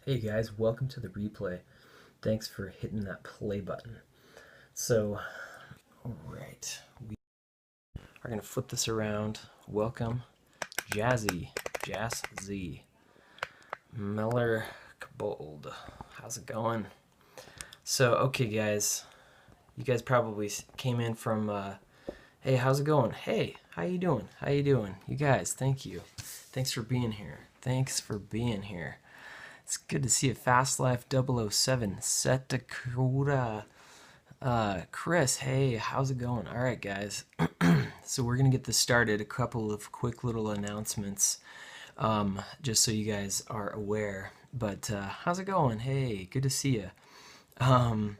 Hey guys, welcome to the replay. Thanks for hitting that play button. So, alright, we are going to flip this around. Welcome, Jazzy, Jazz Z, Miller Bold. How's it going? So, okay guys, you guys probably came in from, hey, how's it going? Hey, how you doing? How you doing? You guys, thank you. Thanks for being here. Thanks for being here. It's good to see you. Fast Life 007, Set Dakota, Chris, hey, how's it going? All right, guys. So we're going to get this started. A couple of quick little announcements, just so you guys are aware. But how's it going? Hey, good to see you. By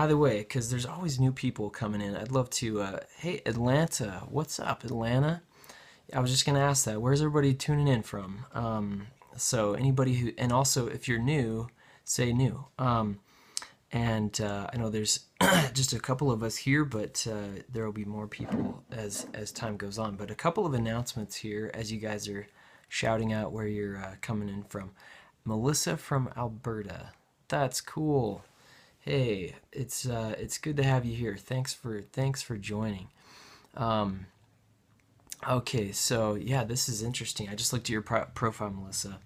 the way, because there's always new people coming in, I'd love to, hey, Atlanta, what's up, Atlanta? I was just going to ask that. Where's everybody tuning in from? So anybody who, and also if you're new, say new. I know there's just a couple of us here, but there will be more people as time goes on. But a couple of announcements here as you guys are shouting out where you're coming in from. Melissa from Alberta. That's cool. Hey, it's good to have you here. Thanks for joining. Okay, so yeah, this is interesting. I just looked at your profile, Melissa.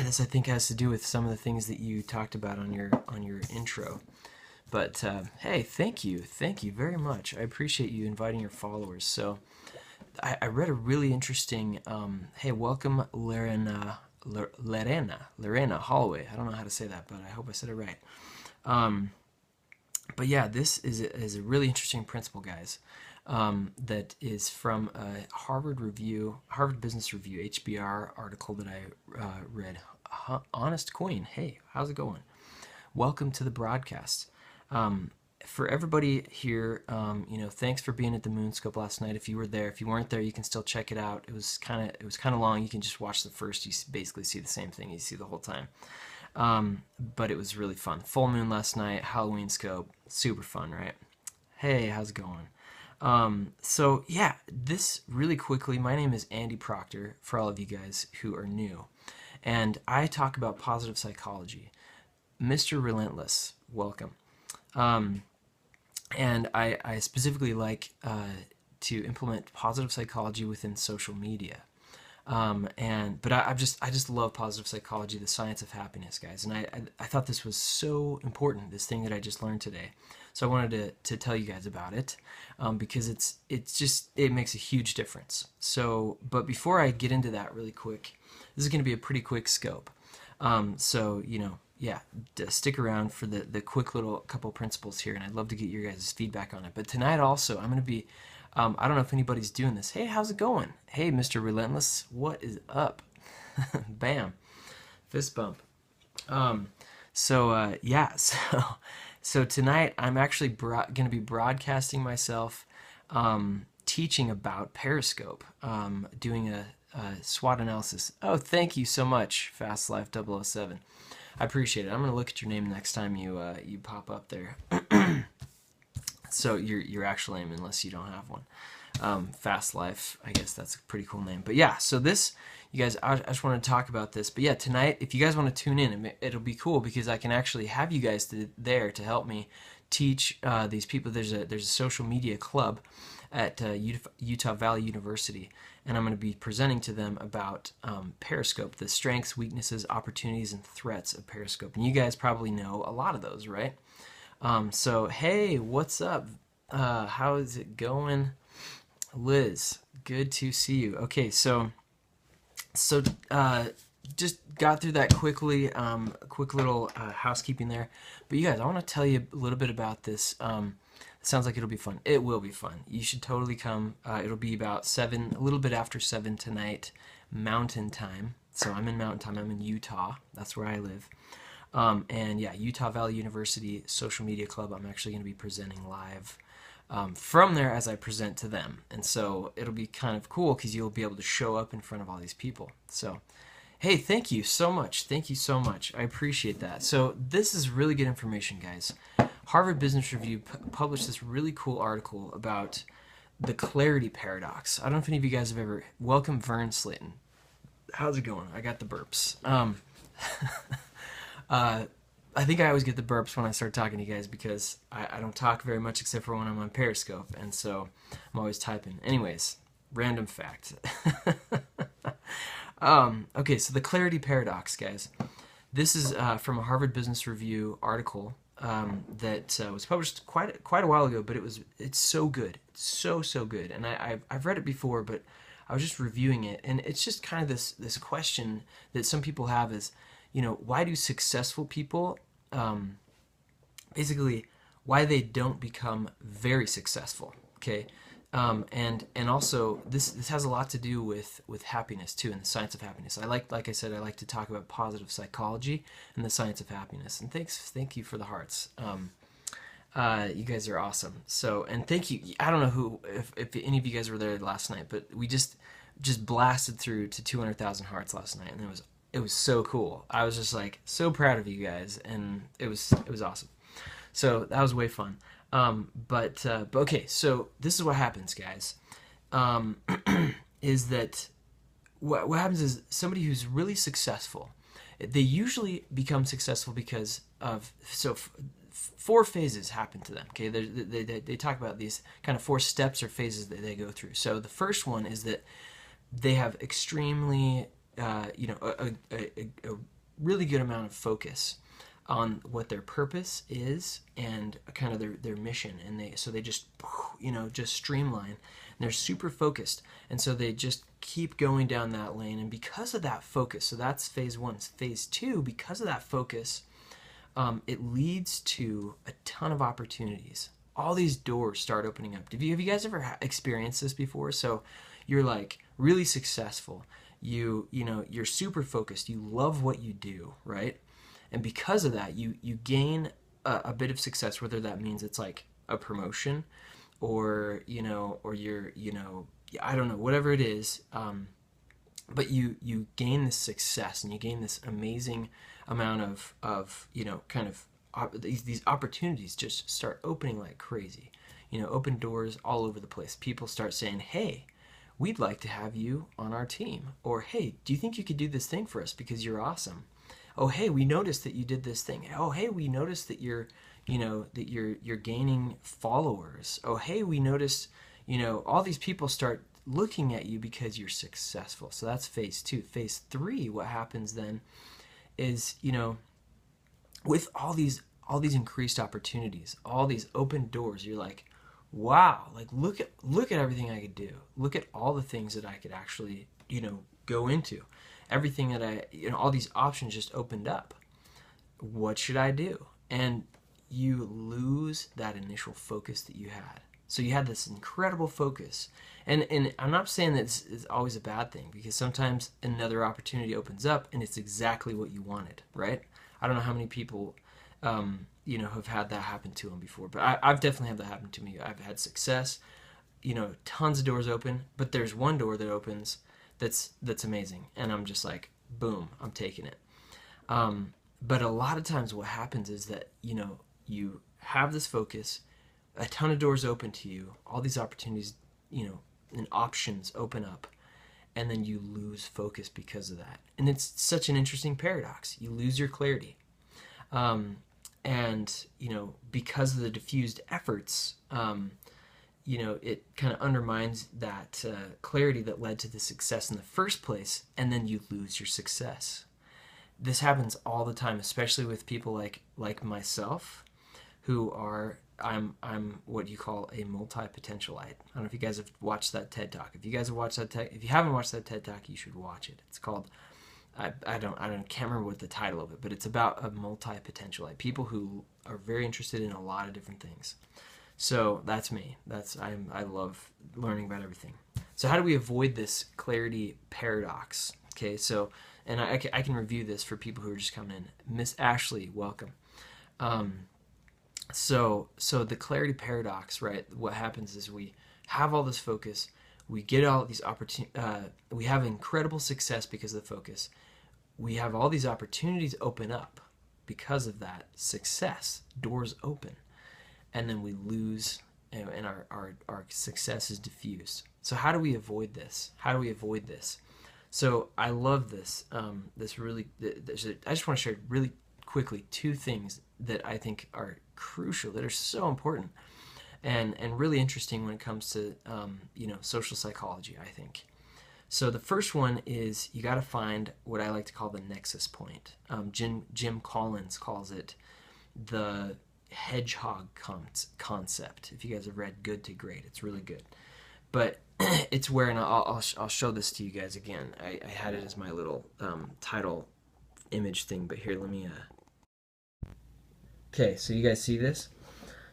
This I think has to do with some of the things that you talked about on your intro. But hey, thank you very much. I appreciate you inviting your followers. So I read a really interesting. Hey, welcome, Lorena Holloway. I don't know how to say that, but I hope I said it right. But yeah, this is a really interesting principle, guys. That is from a Harvard Business Review (HBR) article that I read. Honest Queen, hey, how's it going? Welcome to the broadcast. For everybody here, thanks for being at the Moonscope last night. If you were there, if you weren't there, you can still check it out. It was kind of long. You can just watch the first. You basically see the same thing you see the whole time. But it was really fun. Full moon last night, Halloween scope, super fun, right? Hey, how's it going? So yeah, this really quickly, my name is Andy Proctor for all of you guys who are new, and I talk about positive psychology. Mr. Relentless, welcome. And I specifically like to implement positive psychology within social media. But I just love positive psychology, the science of happiness, guys. And I thought this was so important, this thing that I just learned today. So I wanted to tell you guys about it, because it makes a huge difference. So, but before I get into that really quick, this is going to be a pretty quick scope. Yeah, stick around for the quick little couple principles here, and I'd love to get your guys' feedback on it. But tonight also, I'm going to be, I don't know if anybody's doing this. Hey, how's it going? Hey, Mr. Relentless, what is up? Bam, fist bump. Yeah, so tonight I'm actually going to be broadcasting myself, teaching about Periscope, doing a SWOT analysis. Oh, thank you so much, Fast Life 007. I appreciate it. I'm going to look at your name next time you pop up there. So your actual name, unless you don't have one. Fast Life, I guess that's a pretty cool name. But yeah, so this, you guys, I just want to talk about this. But yeah, tonight, if you guys want to tune in, it'll be cool because I can actually have you guys there to help me teach these people. There's a social media club at Utah Valley University, and I'm going to be presenting to them about Periscope, the strengths, weaknesses, opportunities, and threats of Periscope. And you guys probably know a lot of those, right? So hey, what's up? How is it going? Liz, good to see you. Okay, so just got through that quickly, quick little housekeeping there. But you guys, I want to tell you a little bit about this. It sounds like it'll be fun. It will be fun. You should totally come. It'll be about 7, a little bit after 7 tonight, Mountain Time. So I'm in Mountain Time. I'm in Utah. That's where I live. And yeah, Utah Valley University Social Media Club. I'm actually going to be presenting live from there as I present to them. And so it'll be kind of cool because you'll be able to show up in front of all these people. So, hey, thank you so much. Thank you so much. I appreciate that. So this is really good information, guys. Harvard Business Review published this really cool article about the clarity paradox. I don't know if any of you guys have ever... Welcome, Vern Slayton. How's it going? I got the burps. Uh, I think I always get the burps when I start talking to you guys because I don't talk very much except for when I'm on Periscope, and so I'm always typing. Anyways, random fact. Okay, so the clarity paradox, guys. This is from a Harvard Business Review article that was published quite a while ago, but it's so good, it's so good, and I've read it before, but I was just reviewing it, and it's just kind of this question that some people have is, why do successful people basically why they don't become very successful? Okay, and also this has a lot to do with happiness too, and the science of happiness. Like I said, I like to talk about positive psychology and the science of happiness. And thank you for the hearts. You guys are awesome. So, and thank you. I don't know if any of you guys were there last night, but we just blasted through to 200,000 hearts last night, and it was so cool. I was just like so proud of you guys, and it was awesome. So that was way fun. But okay, so this is what happens, guys. Is that what happens is somebody who's really successful, they usually become successful because of four phases happen to them. Okay, they talk about these kind of four steps or phases that they go through. So the first one is that they have extremely a really good amount of focus on what their purpose is and kind of their mission, and they just just streamline, and they're super focused, and so they just keep going down that lane, and because of that focus, so that's phase one. Phase two, because of that focus, it leads to a ton of opportunities. All these doors start opening up. Have you guys ever experienced this before? So you're like really successful, you're super focused, you love what you do, right? And because of that, you gain a bit of success, whether that means it's like a promotion or or you're I don't know, whatever it is, but you gain this success, and you gain this amazing amount of kind of these opportunities just start opening like crazy. Open doors all over the place. People start saying, hey, we'd like to have you on our team, or hey, do you think you could do this thing for us because you're awesome? Oh, hey, we noticed that you did this thing. Oh, hey, we noticed that you're gaining followers. Oh, hey, we noticed, all these people start looking at you because you're successful. So that's phase two. Phase three, what happens then is, with all these increased opportunities, all these open doors, you're like, wow, like look at everything I could do. Look at all the things that I could actually, go into. Everything that all these options just opened up. What should I do? And you lose that initial focus that you had. So you had this incredible focus. And I'm not saying that it's always a bad thing, because sometimes another opportunity opens up and it's exactly what you wanted, right? I don't know how many people, have had that happen to them before, but I've definitely had that happen to me. I've had success, tons of doors open, but there's one door that opens that's amazing, and I'm just like, boom, I'm taking it. But a lot of times what happens is that you have this focus, a ton of doors open to you, all these opportunities, and options open up, and then you lose focus because of that. And it's such an interesting paradox. You lose your clarity, and because of the diffused efforts, it kind of undermines that clarity that led to the success in the first place, and then you lose your success. This happens all the time, especially with people like myself, who are I'm what you call a multi-potentialite. I don't know if you guys have watched that TED Talk. If you guys have watched that if you haven't watched that TED Talk, you should watch it. It's called I can't remember what the title of it, but it's about a multi-potentialite, people who are very interested in a lot of different things. So that's me. I love learning about everything. So how do we avoid this clarity paradox? Okay, so, and I can review this for people who are just coming in. Miss Ashley, welcome. So the clarity paradox, right? What happens is we have all this focus, we get all these opportunities, we have incredible success because of the focus. We have all these opportunities open up because of that success. Doors open. And then we lose, and our success is diffused. So how do we avoid this? So I love this. This really, I just want to share really quickly two things that I think are crucial, that are so important, and really interesting when it comes to social psychology, I think. So the first one is you got to find what I like to call the nexus point. Jim Collins calls it the hedgehog concept. If you guys have read Good to Great, it's really good. But it's where, and I'll show this to you guys again. I had it as my little title image thing, but here, let me. Okay, so you guys see this?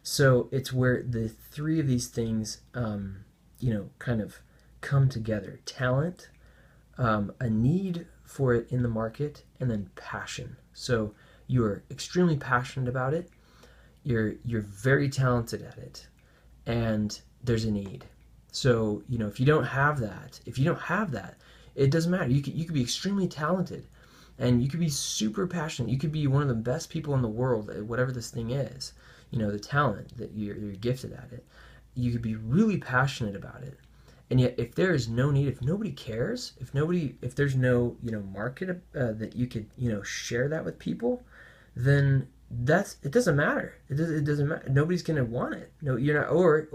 So it's where the three of these things, kind of come together: talent, a need for it in the market, and then passion. So you're extremely passionate about it. You're very talented at it, and there's a need. So if you don't have that, it doesn't matter. You could be extremely talented, and you could be super passionate. You could be one of the best people in the world at whatever this thing is. The talent that you're gifted at it. You could be really passionate about it, and yet if there is no need, if nobody cares, if there's no market that you could share that with people, then it doesn't matter. It doesn't matter. Nobody's gonna want it. No, you're not. Or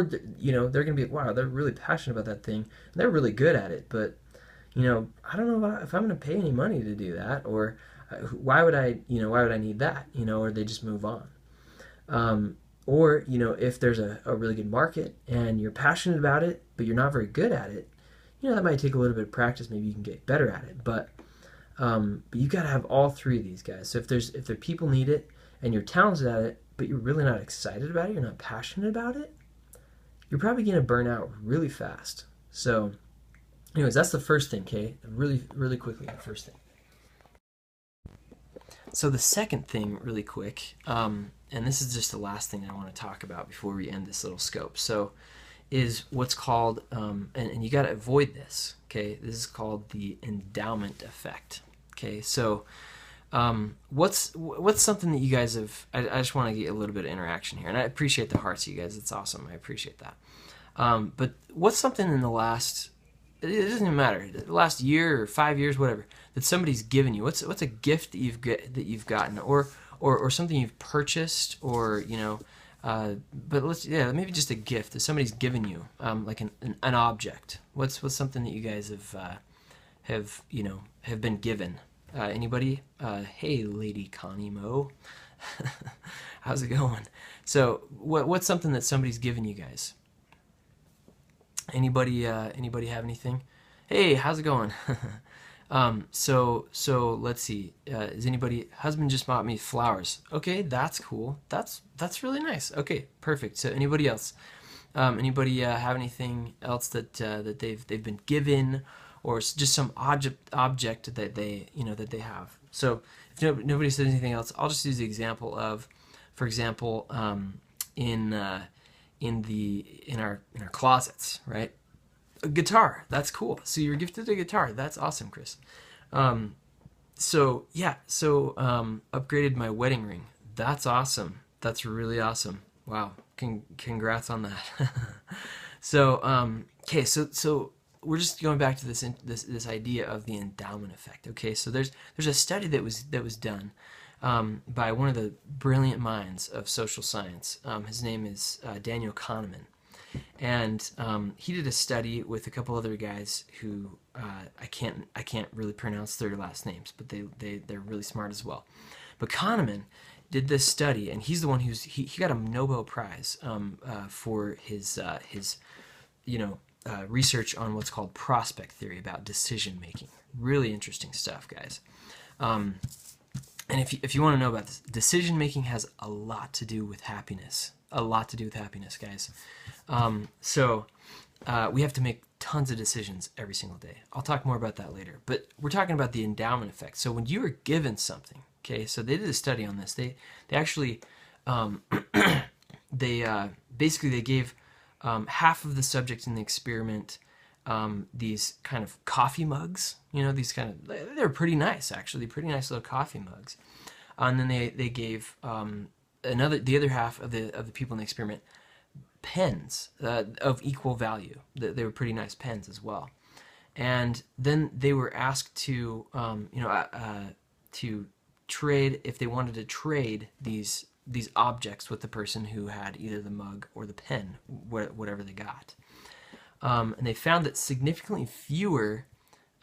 they're gonna be, wow, they're really passionate about that thing. And they're really good at it, but I don't know if I'm gonna pay any money to do that, or why would I need that? Or they just move on. Or if there's a really good market and you're passionate about it, but you're not very good at it, that might take a little bit of practice. Maybe you can get better at it, but you got to have all three of these guys. So if people need it and you're talented at it, but you're really not excited about it, you're not passionate about it, you're probably going to burn out really fast. So, anyways, that's the first thing, okay? Really, really quickly, the first thing. So the second thing, really quick, and this is just the last thing I want to talk about before we end this little scope. So, is what's called, and you got to avoid this, okay? This is called the endowment effect. Okay, so what's something that you guys have? I just want to get a little bit of interaction here, and I appreciate the hearts, you guys. It's awesome. I appreciate that. But what's something in the last? It doesn't even matter. The last year or 5 years, whatever, that somebody's given you. What's a gift that you've gotten, or something you've purchased, or but maybe just a gift that somebody's given you, like an object. What's something that you guys have been given? Anybody? Hey, Lady Connie Mo. How's it going? So, what's something that somebody's given you guys? Anybody have anything? Hey, how's it going? So let's see. Is anybody? Husband just bought me flowers. Okay, that's cool. That's really nice. Okay, perfect. So anybody else? Anybody have anything else that they've been given, or just some object that they have? So if nobody says anything else, I'll just use the example of, for example, in our closets, right? A guitar. That's cool. So you were gifted a guitar. That's awesome, Chris. Upgraded my wedding ring. That's awesome. That's really awesome. Wow. Congrats on that. Okay. So we're just going back to this idea of the endowment effect. Okay. So there's a study that was done by one of the brilliant minds of social science. His name is Daniel Kahneman. And he did a study with a couple other guys who I can't really pronounce their last names, but they're really smart as well. But Kahneman did this study, and he's the one he got a Nobel Prize for his research on what's called prospect theory about decision making. Really interesting stuff, guys. And if you want to know about this, decision making has a lot to do with happiness. A lot to do with happiness, guys. We have to make tons of decisions every single day. I'll talk more about that later. But we're talking about the endowment effect. So when you are given something, okay, so they did a study on this. They actually they gave half of the subjects in the experiment these kind of coffee mugs. They're pretty nice, actually, pretty nice little coffee mugs. And then they gave the other half of the people in the experiment pens of equal value. They were pretty nice pens as well. And then they were asked to, to trade, if they wanted to trade these objects with the person who had either the mug or the pen, whatever they got. And they found that significantly fewer.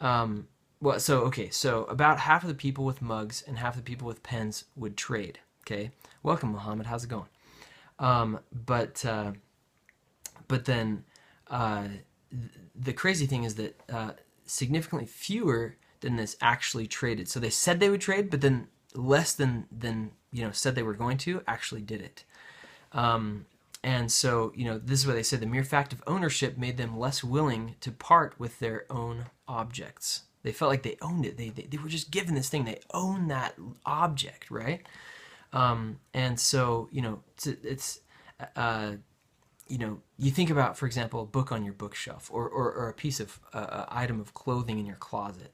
So about half of the people with mugs and half the people with pens would trade. Okay, welcome, Muhammad. How's it going? But then the crazy thing is that significantly fewer than this actually traded. So they said they would trade, but then less than said they were going to actually did it. And so this is what they said: the mere fact of ownership made them less willing to part with their own objects. They felt like they owned it. They were just given this thing. They own that object, right? And so it's you think about, for example, a book on your bookshelf, or a piece of item of clothing in your closet,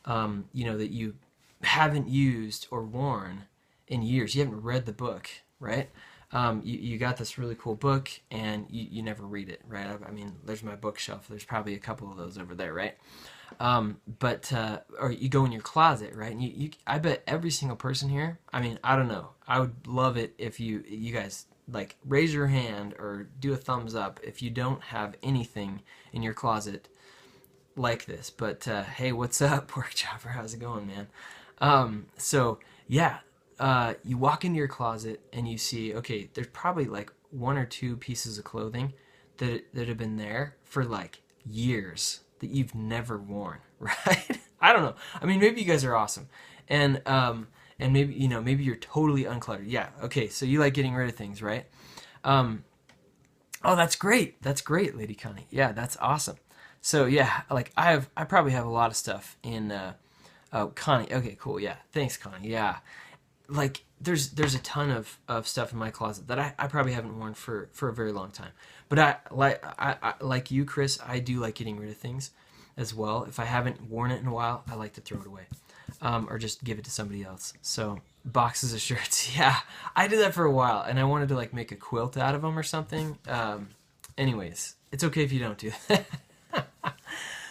that you haven't used or worn in years. You haven't read the book, right? You got this really cool book and you never read it, right? I mean, there's my bookshelf. There's probably a couple of those over there, right? Or you go in your closet, right? And I bet every single person here, I mean, I don't know. I would love it if you guys like raise your hand or do a thumbs up if you don't have anything in your closet like this. But hey, what's up, Pork Chopper? How's it going, man? You walk into your closet and you see, okay, there's probably like one or two pieces of clothing that have been there for like years that you've never worn, right? I don't know. I mean, maybe you guys are awesome, and maybe you're totally uncluttered. Yeah, okay. So you like getting rid of things, right? Oh, that's great. That's great, Lady Connie. Yeah, that's awesome. So yeah, like I probably have a lot of stuff in. Oh, Connie. Okay, cool. Yeah, thanks, Connie. Yeah, like there's a ton of stuff in my closet that I probably haven't worn for a very long time. But I like you, Chris, I do like getting rid of things as well. If I haven't worn it in a while, I like to throw it away. Or just give it to somebody else. So boxes of shirts. Yeah, I did that for a while and I wanted to like make a quilt out of them or something. Anyways, it's okay if you don't do that.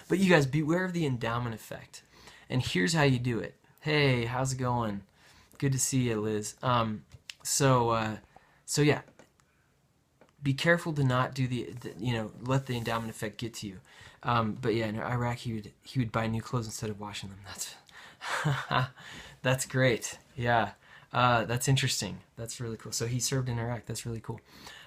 But you guys, beware of the endowment effect. And here's how you do it. Hey, how's it going? Good to see you, Liz. So yeah, be careful to not do let the endowment effect get to you. But yeah, in Iraq, he would buy new clothes instead of washing them. That's great. Yeah, that's interesting. That's really cool. So he served in Iraq. That's really cool.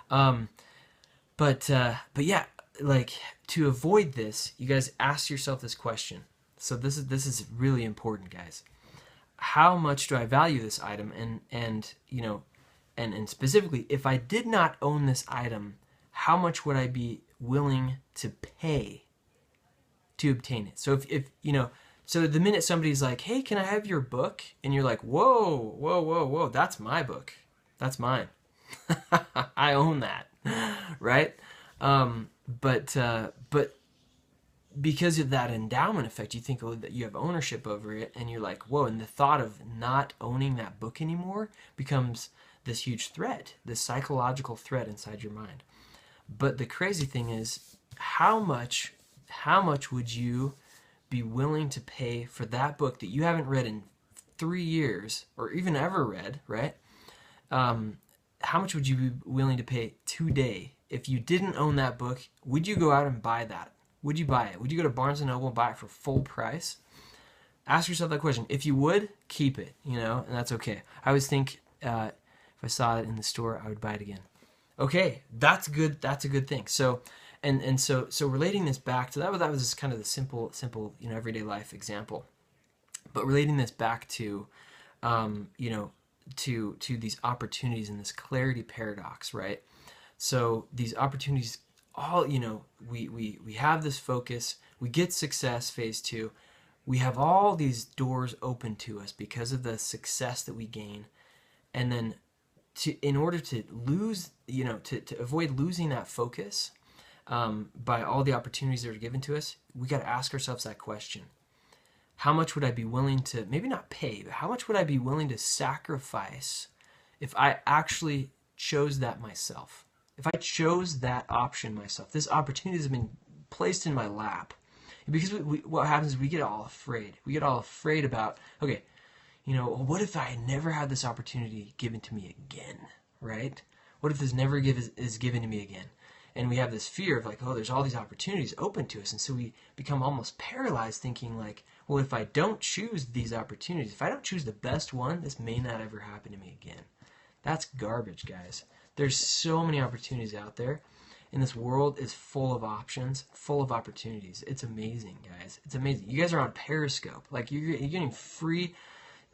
But yeah, like to avoid this, you guys ask yourself this question. So this is really important, guys. How much do I value this item? And specifically, if I did not own this item, how much would I be willing to pay to obtain it? So if so the minute somebody's like, hey, can I have your book? And you're like, whoa, that's my book. That's mine. I own that, right? But because of that endowment effect, you think that you have ownership over it, and you're like, whoa, and the thought of not owning that book anymore becomes this huge threat, this psychological threat inside your mind. But the crazy thing is, how much would you be willing to pay for that book that you haven't read in 3 years or even ever read, right? How much would you be willing to pay today if you didn't own that book? Would you go out and buy that? Would you buy it? Would you go to Barnes & Noble and buy it for full price? Ask yourself that question. If you would, keep it, and that's okay. I always think if I saw it in the store, I would buy it again. Okay, that's good. That's a good thing. So, so relating this back to that was just kind of the simple, everyday life example. But relating this back to, to these opportunities and this clarity paradox, right? So these opportunities, all we have this focus, we get success, phase 2, we have all these doors open to us because of the success that we gain, and then in order to lose, to avoid losing that focus by all the opportunities that are given to us, we got to ask ourselves that question: how much would I be willing to, maybe not pay, but how much would I be willing to sacrifice if I actually chose that myself? If I chose that option myself, this opportunity has been placed in my lap, Because what happens is we get all afraid. We get all afraid about, okay, what if I never had this opportunity given to me again, right? What if this never is given to me again? And we have this fear of like, oh, there's all these opportunities open to us. And so we become almost paralyzed thinking like, well, if I don't choose these opportunities, if I don't choose the best one, this may not ever happen to me again. That's garbage, guys. There's so many opportunities out there. And this world is full of options, full of opportunities. It's amazing, guys. It's amazing. You guys are on Periscope. Like, you're getting free.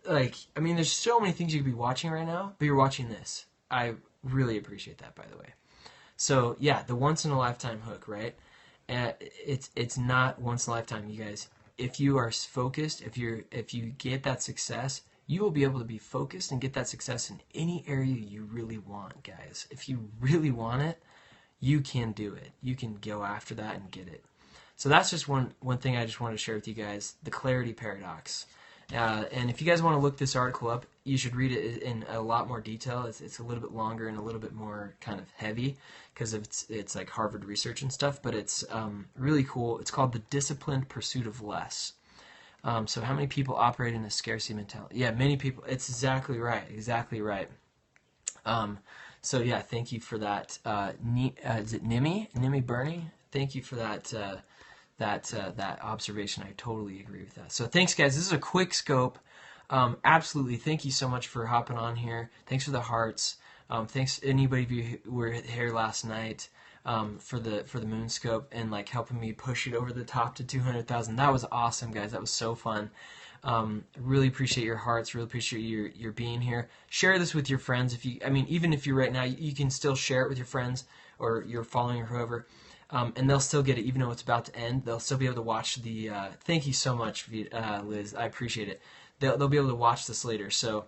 Like, I mean, there's so many things you could be watching right now, but you're watching this. I really appreciate that, by the way. So, yeah, the once-in-a-lifetime hook, right? It's not once in a lifetime, you guys. If you are focused, if you get that success, you will be able to be focused and get that success in any area you really want, guys. If you really want it, you can do it. You can go after that and get it. So that's just one thing I just wanted to share with you guys, the clarity paradox. And if you guys want to look this article up, you should read it in a lot more detail. It's a little bit longer and a little bit more kind of heavy because it's like Harvard research and stuff, but it's really cool. It's called The Disciplined Pursuit of Less. So how many people operate in a scarcity mentality? Yeah, many people. It's exactly right. Exactly right. So yeah, thank you for that. Is it Nimi Bernie? Thank you for that that observation. I totally agree with that. So thanks, guys. This is a quick scope. Absolutely. Thank you so much for hopping on here. Thanks for the hearts. Thanks anybody of you who were here last night for the moon scope and like helping me push it over the top to 200,000. That was awesome, guys. That was so fun. Really appreciate your hearts. Really appreciate your being here. Share this with your friends. Even if you're right now, you can still share it with your friends or your following or whoever, and they'll still get it even though it's about to end. They'll still be able to watch the. Thank you so much, Liz. I appreciate it. They'll be able to watch this later, so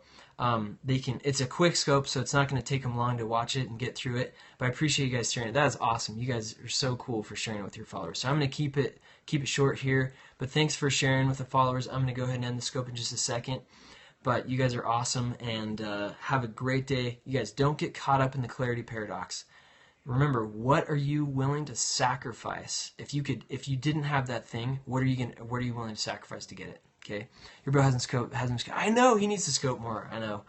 they can. It's a quick scope, so it's not going to take them long to watch it and get through it. But I appreciate you guys sharing it. That is awesome. You guys are so cool for sharing it with your followers. So I'm going to keep it short here. But thanks for sharing with the followers. I'm going to go ahead and end the scope in just a second. But you guys are awesome, and have a great day. You guys don't get caught up in the clarity paradox. Remember, what are you willing to sacrifice? If you didn't have that thing, what are you willing to sacrifice to get it? Okay, your bro hasn't scoped. I know he needs to scope more. I know.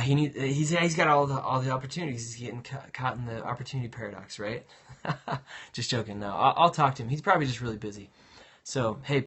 He's got all the opportunities. He's getting caught in the opportunity paradox, right? Just joking. No, I'll talk to him. He's probably just really busy. So hey.